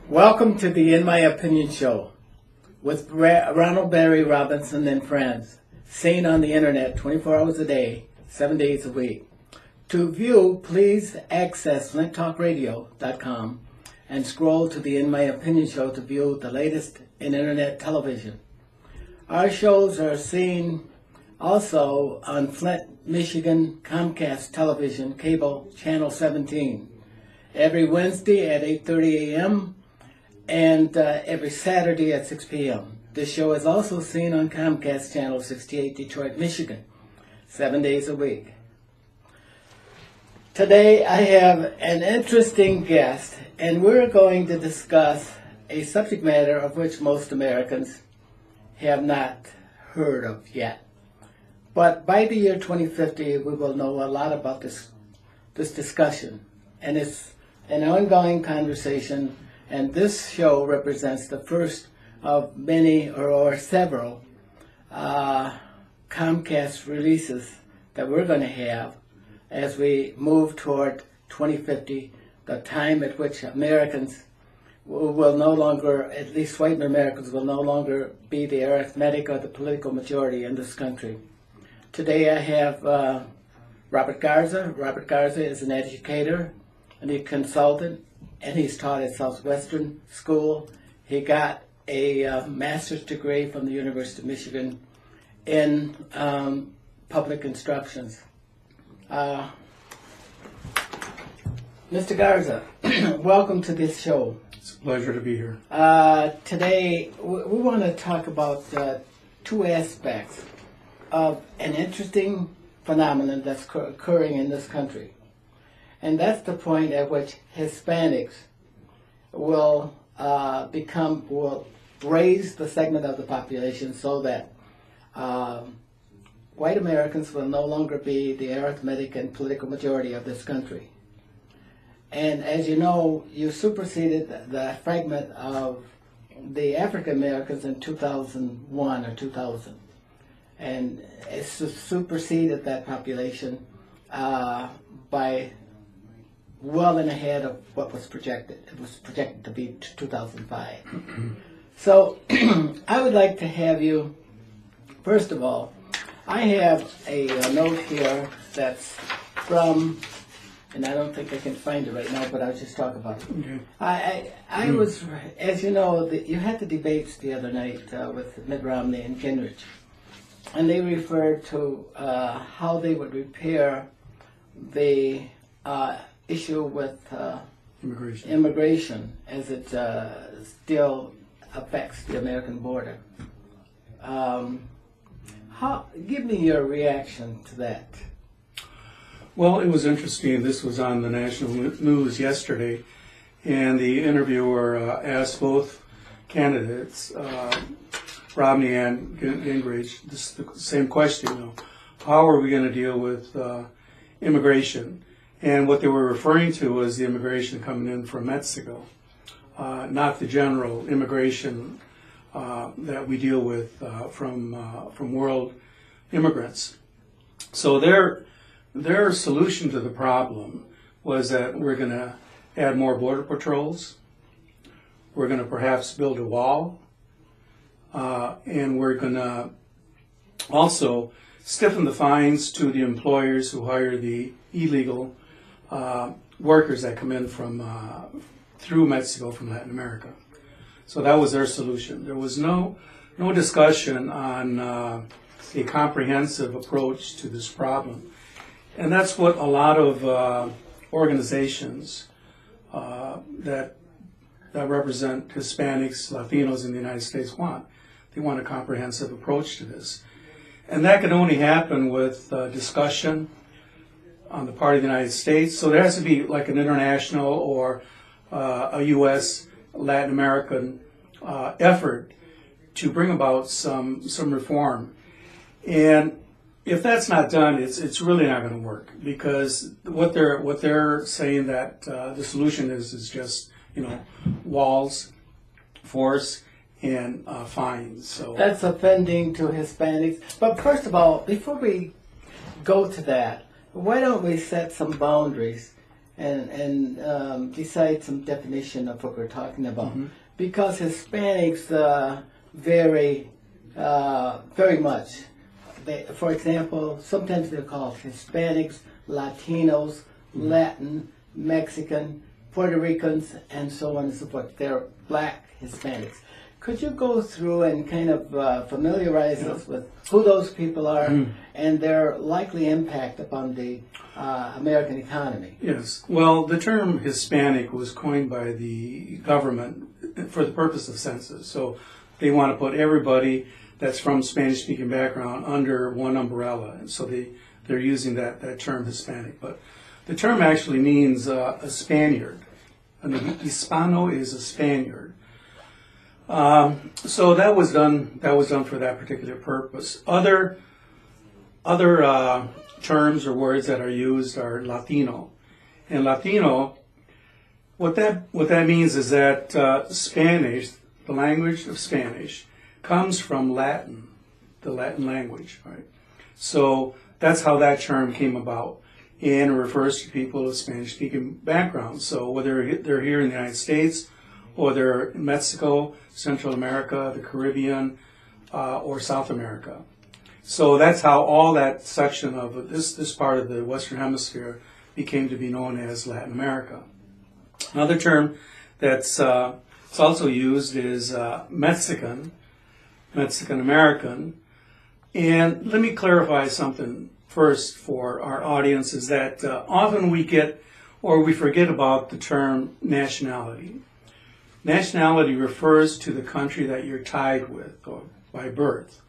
Welcome to the In My Opinion show with Ronald Barry Robinson and friends, seen on the internet 24 hours a day, 7 days a week. To view, please access flinttalkradio.com and scroll to the In My Opinion show to view the latest in internet television. Our shows are seen also on Flint, Michigan Comcast Television Cable Channel 17 every Wednesday at 8:30 a.m. and every Saturday at 6 p.m. This show is also seen on Comcast Channel 68, Detroit, Michigan, 7 days a week. Today I have an interesting guest, and we're going to discuss a subject matter of which most Americans have not heard of yet. But by the year 2050, we will know a lot about this discussion, and it's an ongoing conversation. And this show represents the first of many or several Comcast releases that we're going to have as we move toward 2050, the time at which Americans will no longer, at least white Americans, will no longer be the arithmetic or the political majority in this country. Today I have Robert Garza. Robert Garza is an educator and a consultant, and he's taught at Southwestern School. He got a master's degree from the University of Michigan in public instructions. Mr. Garza, welcome to this show. It's a pleasure to be here. Today, we want to talk about two aspects of an interesting phenomenon that's occurring in this country. And that's the point at which Hispanics will raise the segment of the population so that white Americans will no longer be the arithmetic and political majority of this country. And as you know, you superseded the fragment of the African Americans in 2001 or 2000. And it superseded that population by well and ahead of what was projected. It was projected to be 2005. So I would like to have you, first of all, I have a note here that's from, and I don't think I can find it right now, but I'll just talk about it. Okay. I was, as you know, you had the debates the other night with Mitt Romney and Gingrich, and they referred to how they would repair the issue with immigration as it still affects the American border. Give me your reaction to that. Well, it was interesting. This was on the national news yesterday, and the interviewer asked both candidates, Romney and Gingrich, the same question, how are we going to deal with immigration? And what they were referring to was the immigration coming in from Mexico, not the general immigration that we deal with from world immigrants. So their solution to the problem was that we're going to add more border patrols, we're going to perhaps build a wall, and we're going to also stiffen the fines to the employers who hire the illegal workers that come in from through Mexico from Latin America. So that was their solution. There was no discussion on a comprehensive approach to this problem. And that's what a lot of organizations that represent Hispanics, Latinos in the United States want. They want a comprehensive approach to this. And that can only happen with discussion on the part of the United States. So there has to be like an international or a U.S. Latin American effort to bring about some reform. And if that's not done, it's really not going to work, because what they're saying that the solution is just walls, force, and fines. So That's offending to Hispanics. But first of all, before we go to that, why don't we set some boundaries and decide some definition of what we're talking about? Because Hispanics vary very much. For example, sometimes they're called Hispanics, Latinos, Latin, Mexican, Puerto Ricans, and so on and so forth. They're black Hispanics. Could you go through and kind of familiarize us with who those people are and their likely impact upon the American economy? Yes. Well, the term Hispanic was coined by the government for the purpose of census. So they want to put everybody that's from Spanish-speaking background under one umbrella. And so they're using that term Hispanic. But the term actually means a Spaniard. An Hispano is a Spaniard. So that was done for that particular purpose. Other terms or words that are used are Latino. And Latino, what that means is that Spanish, the language of Spanish, comes from Latin, the Latin language, right? So that's how that term came about, and it refers to people of Spanish-speaking backgrounds. So whether they're here in the United States, or they're in Mexico, Central America, the Caribbean, or South America. So that's how all that section of this part of the Western Hemisphere became to be known as Latin America. Another term that's it's also used is Mexican American. And let me clarify something first for our audience, is that often we forget about the term nationality. Nationality refers to the country that you're tied with or by birth.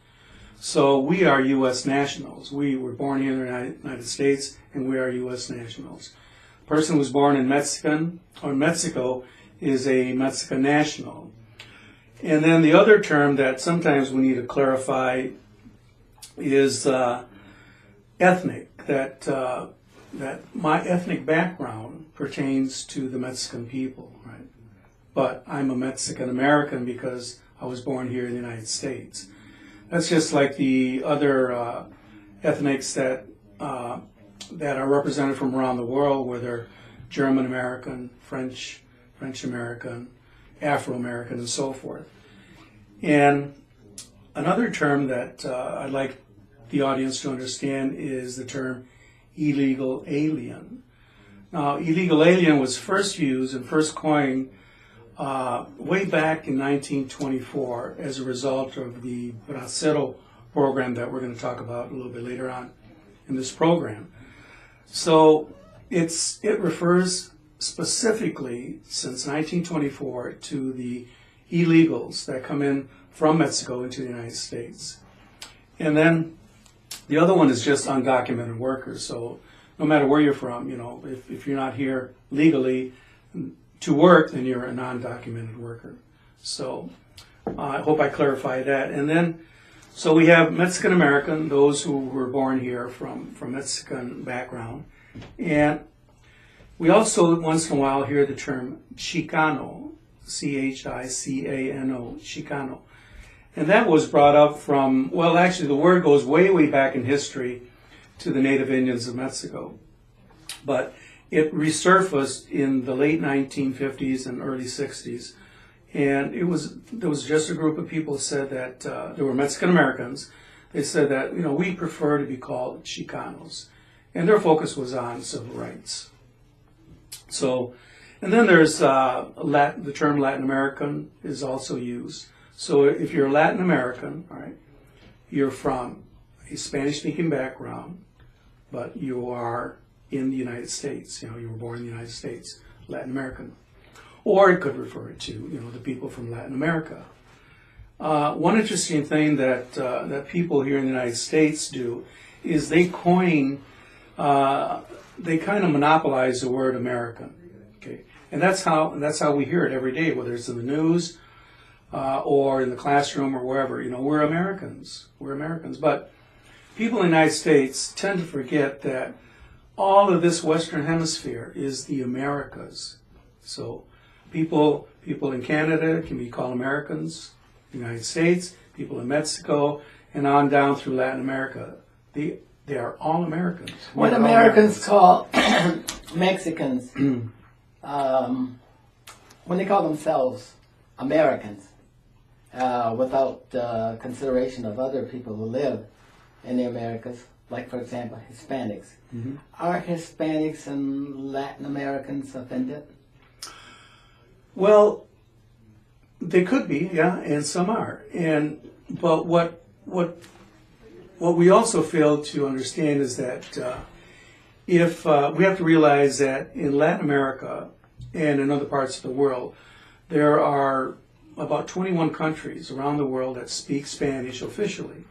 So we are U.S. nationals. We were born here in the United States, and we are U.S. nationals. A person who's born in Mexico is a Mexican national. And then the other term that sometimes we need to clarify is ethnic. That my ethnic background pertains to the Mexican people, right? But I'm a Mexican American because I was born here in the United States. That's just like the other ethnics that are represented from around the world, where they're German American, French American, Afro American, and so forth. And another term that I'd like the audience to understand is the term illegal alien. Now, illegal alien was first used and first coined way back in 1924 as a result of the Bracero program that we're going to talk about a little bit later on in this program. So it refers specifically, since 1924, to the illegals that come in from Mexico into the United States. And then the other one is just undocumented workers. So no matter where you're from, if you're not here legally to work, then you're a non-documented worker. So I hope I clarified that. And then, so we have Mexican American, those who were born here from Mexican background. And we also once in a while hear the term Chicano, Chicano, Chicano. And that was brought up from, well, actually the word goes way, way back in history to the native Indians of Mexico. But it resurfaced in the late 1950s and early 60s. And there was just a group of people who said that, there were Mexican Americans. They said that, we prefer to be called Chicanos. And their focus was on civil rights. So, and then there's the term Latin American is also used. So if you're Latin American, all right, you're from a Spanish-speaking background, but you are in the United States. You were born in the United States, Latin American. Or it could refer to, the people from Latin America. One interesting thing that people here in the United States do is they kind of monopolize the word American. Okay, And that's how we hear it every day, whether it's in the news or in the classroom or wherever. You know, we're Americans. We're Americans. But people in the United States tend to forget that all of this Western Hemisphere is the Americas. So people in Canada can be called Americans, the United States, people in Mexico, and on down through Latin America. They are all Americans. What Americans call Mexicans, when they call themselves Americans, without consideration of other people who live in the Americas, like, for example, Hispanics. Mm-hmm. Are Hispanics and Latin Americans offended? Well, they could be, yeah, and some are. But what we also fail to understand is that if we have to realize that in Latin America and in other parts of the world, there are about 21 countries around the world that speak Spanish officially,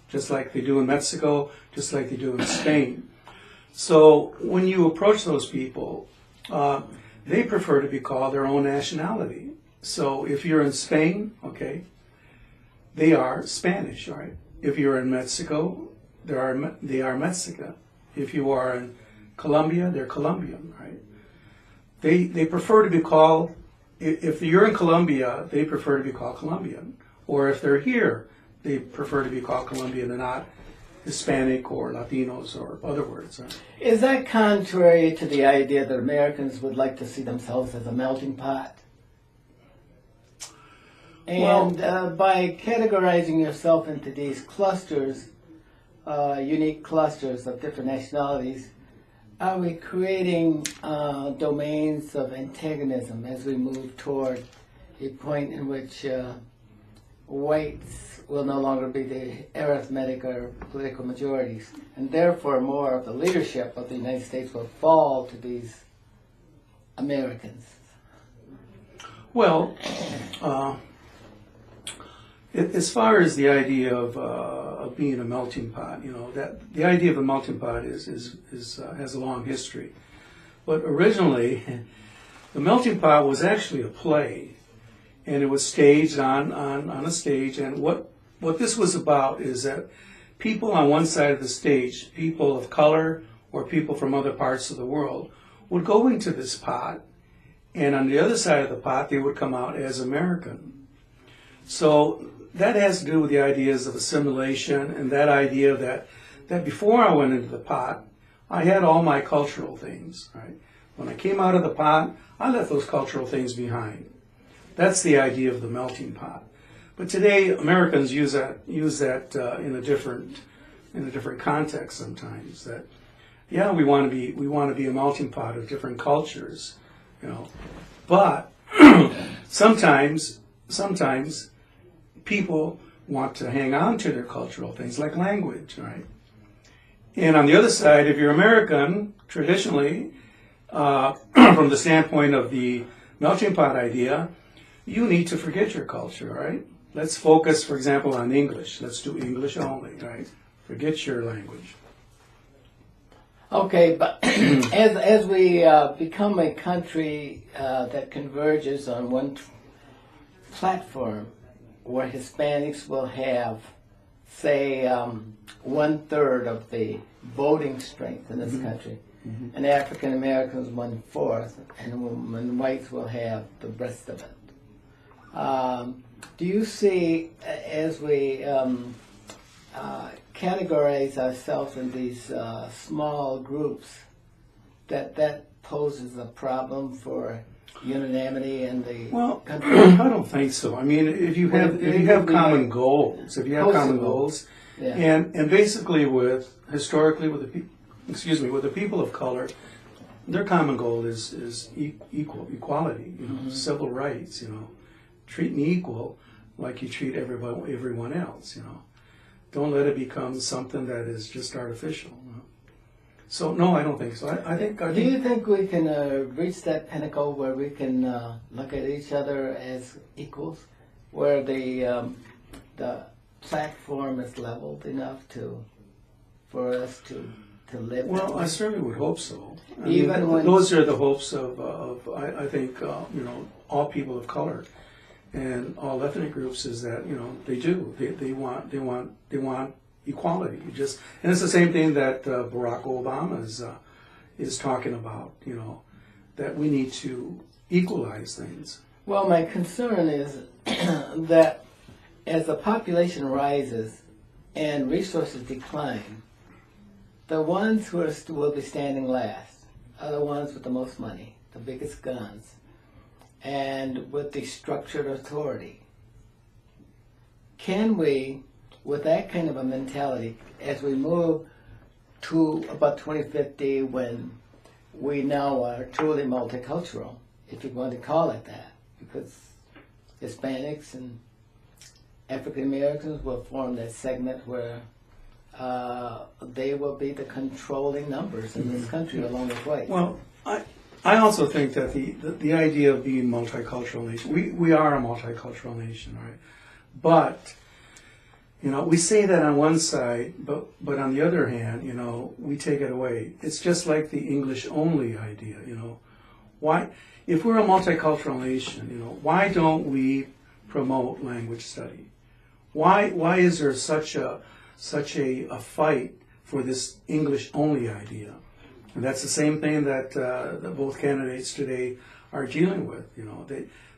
just like they do in Mexico, just like they do in Spain. So when you approach those people, they prefer to be called their own nationality. So if you're in Spain, okay, they are Spanish, right? If you're in Mexico, they are Mexican. If you are in Colombia, they're Colombian, right? They prefer to be called, if you're in Colombia, they prefer to be called Colombian. Or if they're here, they prefer to be called Colombian and not Hispanic or Latinos or other words. Right? Is that contrary to the idea that Americans would like to see themselves as a melting pot? And by categorizing yourself into these clusters, unique clusters of different nationalities, are we creating domains of antagonism as we move toward a point in which whites will no longer be the arithmetic or political majorities, and therefore more of the leadership of the United States will fall to these Americans? Well, as far as the idea of being a melting pot, you know, that the idea of a melting pot has a long history. But originally, the melting pot was actually a play, and it was staged on a stage. And what this was about is that people on one side of the stage, people of color or people from other parts of the world, would go into this pot, and on the other side of the pot, they would come out as American. So that has to do with the ideas of assimilation and that idea that before I went into the pot, I had all my cultural things, right? When I came out of the pot, I left those cultural things behind. That's the idea of the melting pot. But today, Americans use that in a different context sometimes. That, yeah, we want to be a melting pot of different cultures, you know. But sometimes people want to hang on to their cultural things, like language, right? And on the other side, if you're American, traditionally, from the standpoint of the melting pot idea, you need to forget your culture, right? Let's focus, for example, on English. Let's do English only, right? Forget your language. Okay, but as we become a country that converges on one platform, where Hispanics will have, say, 1/3 of the voting strength in this country, and African Americans 1/4, and whites will have the rest of it. Do you see, as we categorize ourselves in these small groups, that poses a problem for unanimity in the country? Well, I don't think so. I mean, if you have common goals, Yeah. and basically historically with the people of color, their common goal is equality, you know, civil rights, you know, treat me equal like you treat everyone else, you know. Don't let it become something that is just artificial. You know? So no, I don't think so. I think. Do you think we can reach that pinnacle where we can look at each other as equals, where the platform is leveled enough for us to to live that Well, way? I certainly would hope so. I Even mean, when- those are the hopes of I think, all people of color and all ethnic groups is that, they do. They want equality. And it's the same thing that Barack Obama is talking about, that we need to equalize things. Well, my concern is that as the population rises and resources decline, the ones who will be standing last are the ones with the most money, the biggest guns, and with the structured authority. Can we, with that kind of a mentality, as we move to about 2050, when we now are truly multicultural, if you want to call it that, because Hispanics and African Americans will form that segment where they will be the controlling numbers in this country along the way. Well, I also think that the idea of being multicultural nation, we are a multicultural nation, right? But, we say that on one side, but on the other hand, we take it away. It's just like the English only idea, Why, if we're a multicultural nation, why don't we promote language study? Why is there such a fight for this English only idea? And that's the same thing that both candidates today are dealing with.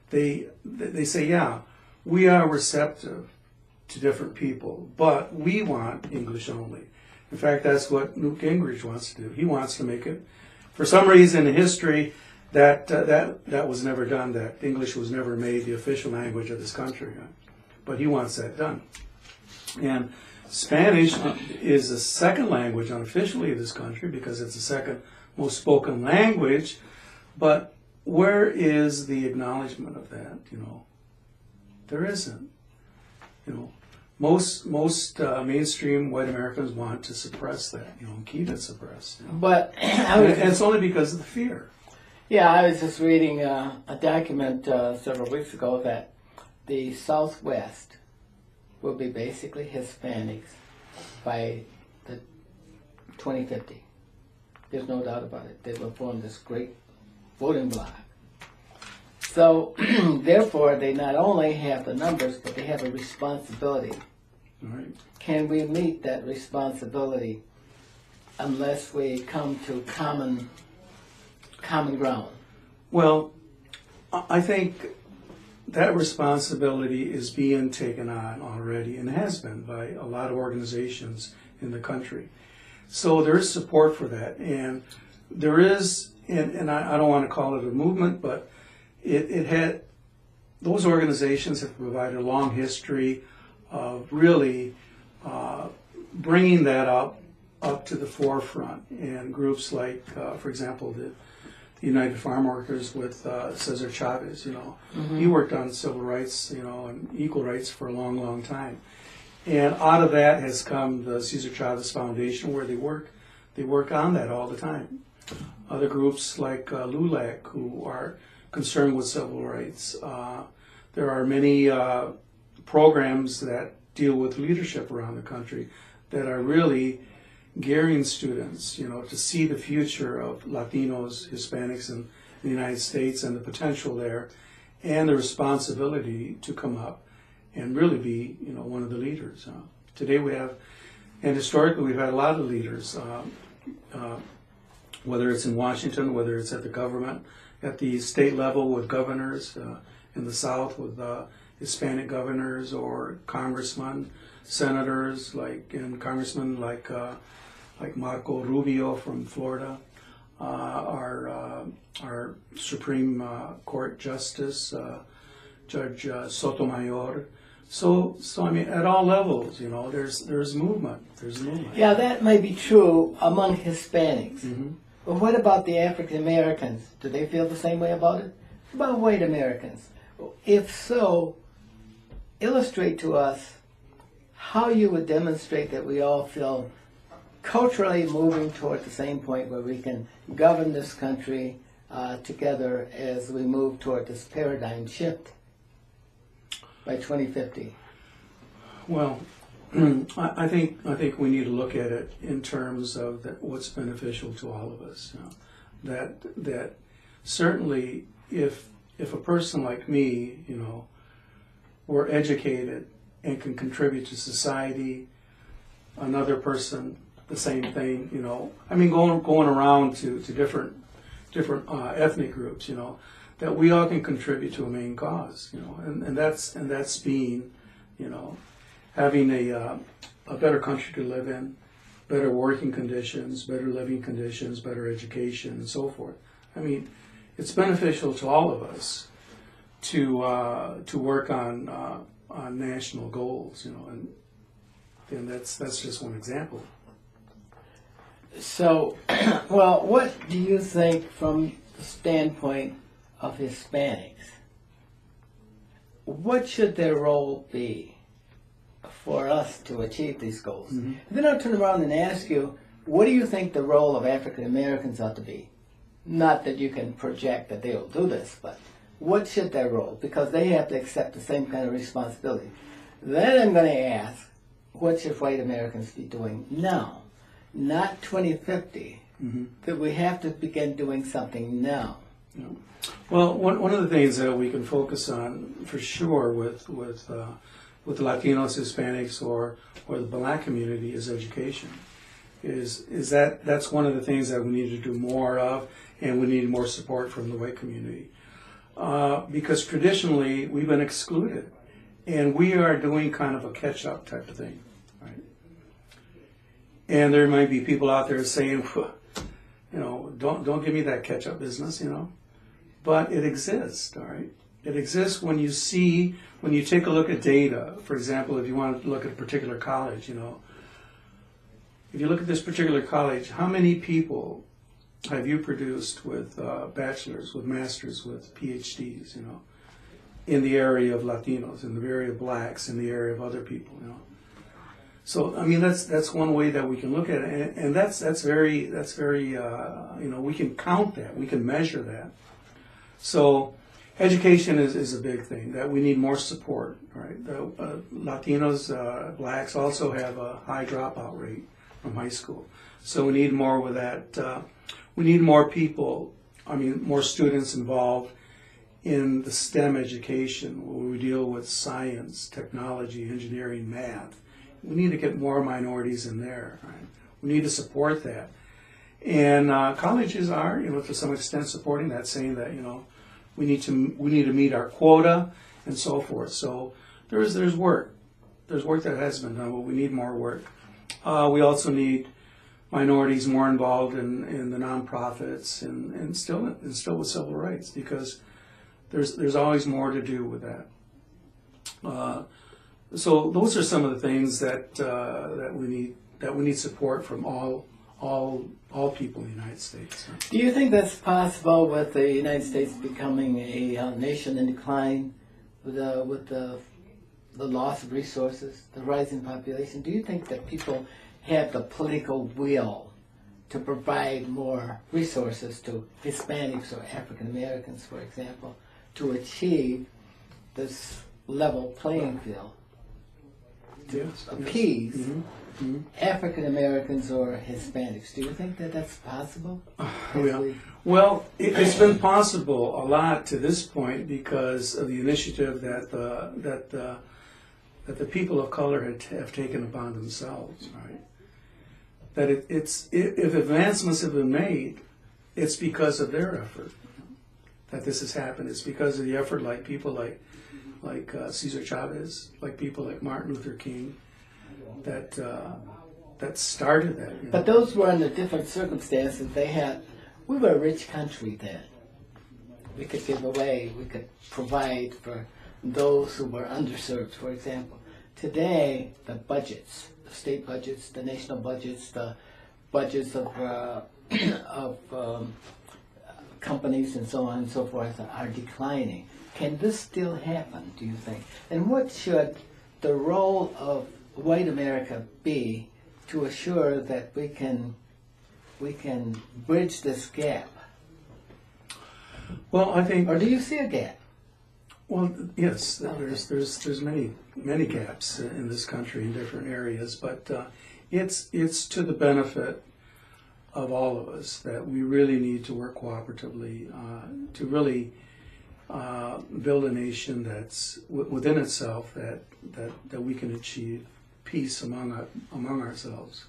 They say, yeah, we are receptive to different people, but we want English only. In fact, that's what Newt Gingrich wants to do. He wants to make it, for some reason in history, that was never done. That English was never made the official language of this country, but he wants that done. And Spanish is the second language unofficially of this country because it's the second most spoken language. But where is the acknowledgement of that? There isn't. Most mainstream white Americans want to suppress that, and keep it suppressed. But And it's only because of the fear. yeah, I was just reading a document several weeks ago that the Southwest will be basically Hispanics by the 2050. There's no doubt about it. They will form this great voting bloc. So, therefore, they not only have the numbers, but they have a responsibility. All right. Can we meet that responsibility unless we come to common ground? Well, I think that responsibility is being taken on already and has been by a lot of organizations in the country. So there is support for that. And there is, and I don't want to call it a movement, but it had, those organizations have provided a long history of really bringing that up to the forefront. And groups like, for example, the United Farm Workers with Cesar Chavez, he worked on civil rights, and equal rights for a long, long time. And out of that has come the Cesar Chavez Foundation, where they work on that all the time. Other groups like LULAC, who are concerned with civil rights. There are many programs that deal with leadership around the country that are really gearing students, to see the future of Latinos, Hispanics in the United States and the potential there, and the responsibility to come up and really be, one of the leaders. Today we have, and historically we've had a lot of leaders, whether it's in Washington, whether it's at the government, at the state level with governors, in the South with Hispanic governors or congressmen, senators, and congressmen like Marco Rubio from Florida, our Supreme Court Justice, Judge Sotomayor. So I mean, at all levels, there's movement. There's movement. Yeah, that may be true among Hispanics. Mm-hmm. But what about the African Americans? Do they feel the same way about it? What about white Americans? If so, illustrate to us how you would demonstrate that we all feel culturally moving toward the same point where we can govern this country together as we move toward this paradigm shift by 2050. Well, I think we need to look at it in terms of what's beneficial to all of us. You know, that certainly if a person like me, you know, were educated and can contribute to society, another person the same thing. You know, I mean, going around to different ethnic groups. You know, that we all can contribute to a main cause. You know, and that's being, you know, having a better country to live in, better working conditions, better living conditions, better education, and so forth. I mean, it's beneficial to all of us to work on national goals, you know, and that's just one example. So, well, what do you think from the standpoint of Hispanics? What should their role be for us to achieve these goals? Mm-hmm. Then I'll turn around and ask you, what do you think the role of African Americans ought to be? Not that you can project that they'll do this, but what should their role? Because they have to accept the same kind of responsibility. Then I'm going to ask, what should white Americans be doing now? Not 2050. Mm-hmm. That we have to begin doing something now. Yeah. Well, one of the things that we can focus on for sure with Latinos, Hispanics, or the Black community is education. Is that's one of the things that we need to do more of, and we need more support from the white community. Because traditionally we've been excluded, and we are doing kind of a catch-up type of thing, right? And there might be people out there saying, you know, don't give me that catch-up business, you know. But it exists, all right? It exists when you take a look at data. For example, if you want to look at a particular college, you know, if you look at this particular college, how many people have you produced with bachelors, with masters, with PhDs, you know, in the area of Latinos, in the area of blacks, in the area of other people, you know? So I mean, that's one way that we can look at it, and that's very you know, we can count that, we can measure that. So education is a big thing that we need more support. Right, Latinos, blacks also have a high dropout rate from high school, so we need more with that. We need more people. I mean, more students involved in the STEM education, where we deal with science, technology, engineering, math. We need to get more minorities in there. Right? We need to support that. And colleges are, you know, to some extent supporting that, saying that, you know, we need to meet our quota and so forth. So there's work. There's work that has been done, but we need more work. We also need minorities more involved in the nonprofits and still with civil rights, because there's always more to do with that. So those are some of the things that we need support from all people in the United States. Do you think that's possible with the United States becoming a nation in decline, with the loss of resources, the rising population? Do you think that people have the political will to provide more resources to Hispanics or African Americans, for example, to achieve this level playing field, to appease African Americans or Hispanics? Do you think that that's possible? Well, it's been possible a lot to this point because of the initiative that the people of color have taken upon themselves, right? That if advancements have been made, it's because of their effort that this has happened. It's because of the effort, like people like Cesar Chavez, like people like Martin Luther King, that started that. You know? But those were under different circumstances. We were a rich country then. We could give away, we could provide for those who were underserved, for example. Today, the budgets, the state budgets, the national budgets, the budgets of companies and so on and so forth are declining. Can this still happen, do you think? And what should the role of white America be to assure that we can bridge this gap? Well, I think. Or do you see a gap? Well, yes, there's many gaps in this country in different areas, but it's to the benefit of all of us that we really need to work cooperatively to really build a nation that's within itself that we can achieve peace among ourselves.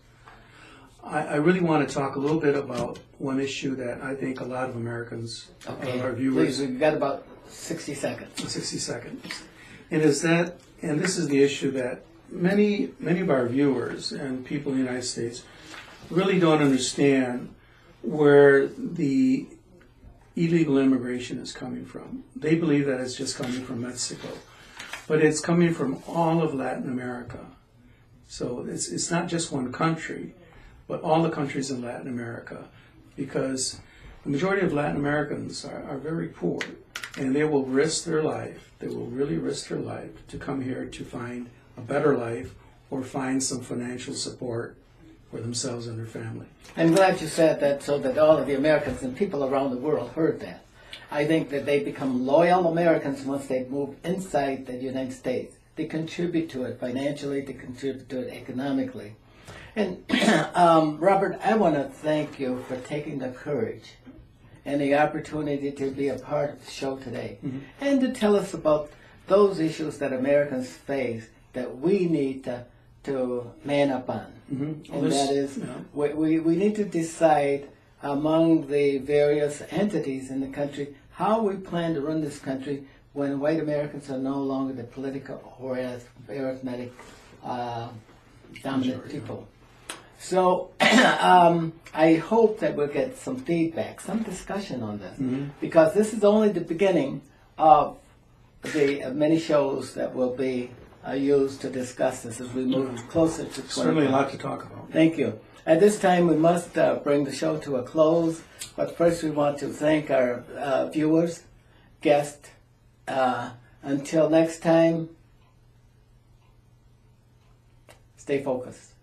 I really want to talk a little bit about one issue that I think a lot of Americans, our viewers, please, we've got about 60 seconds. 60 seconds. And this is the issue that many of our viewers and people in the United States really don't understand where the illegal immigration is coming from. They believe that it's just coming from Mexico, but it's coming from all of Latin America. So it's not just one country, but all the countries in Latin America, because the majority of Latin Americans are very poor, and they will risk their life, they will really risk their life to come here to find a better life or find some financial support for themselves and their family. I'm glad you said that so that all of the Americans and people around the world heard that. I think that they become loyal Americans once they move inside the United States. They contribute to it financially, they contribute to it economically. And Robert, I want to thank you for taking the courage and the opportunity to be a part of the show today, and to tell us about those issues that Americans face that we need to man up on. And that is, we need to decide among the various entities in the country how we plan to run this country when white Americans are no longer the political or arithmetic dominant people. So I hope that we'll get some feedback, some discussion on this, because this is only the beginning of the many shows that will be used to discuss this as we move closer to 2020. Certainly a lot to talk about. Thank you. At this time, we must bring the show to a close, but first we want to thank our viewers, guests. Until next time, stay focused.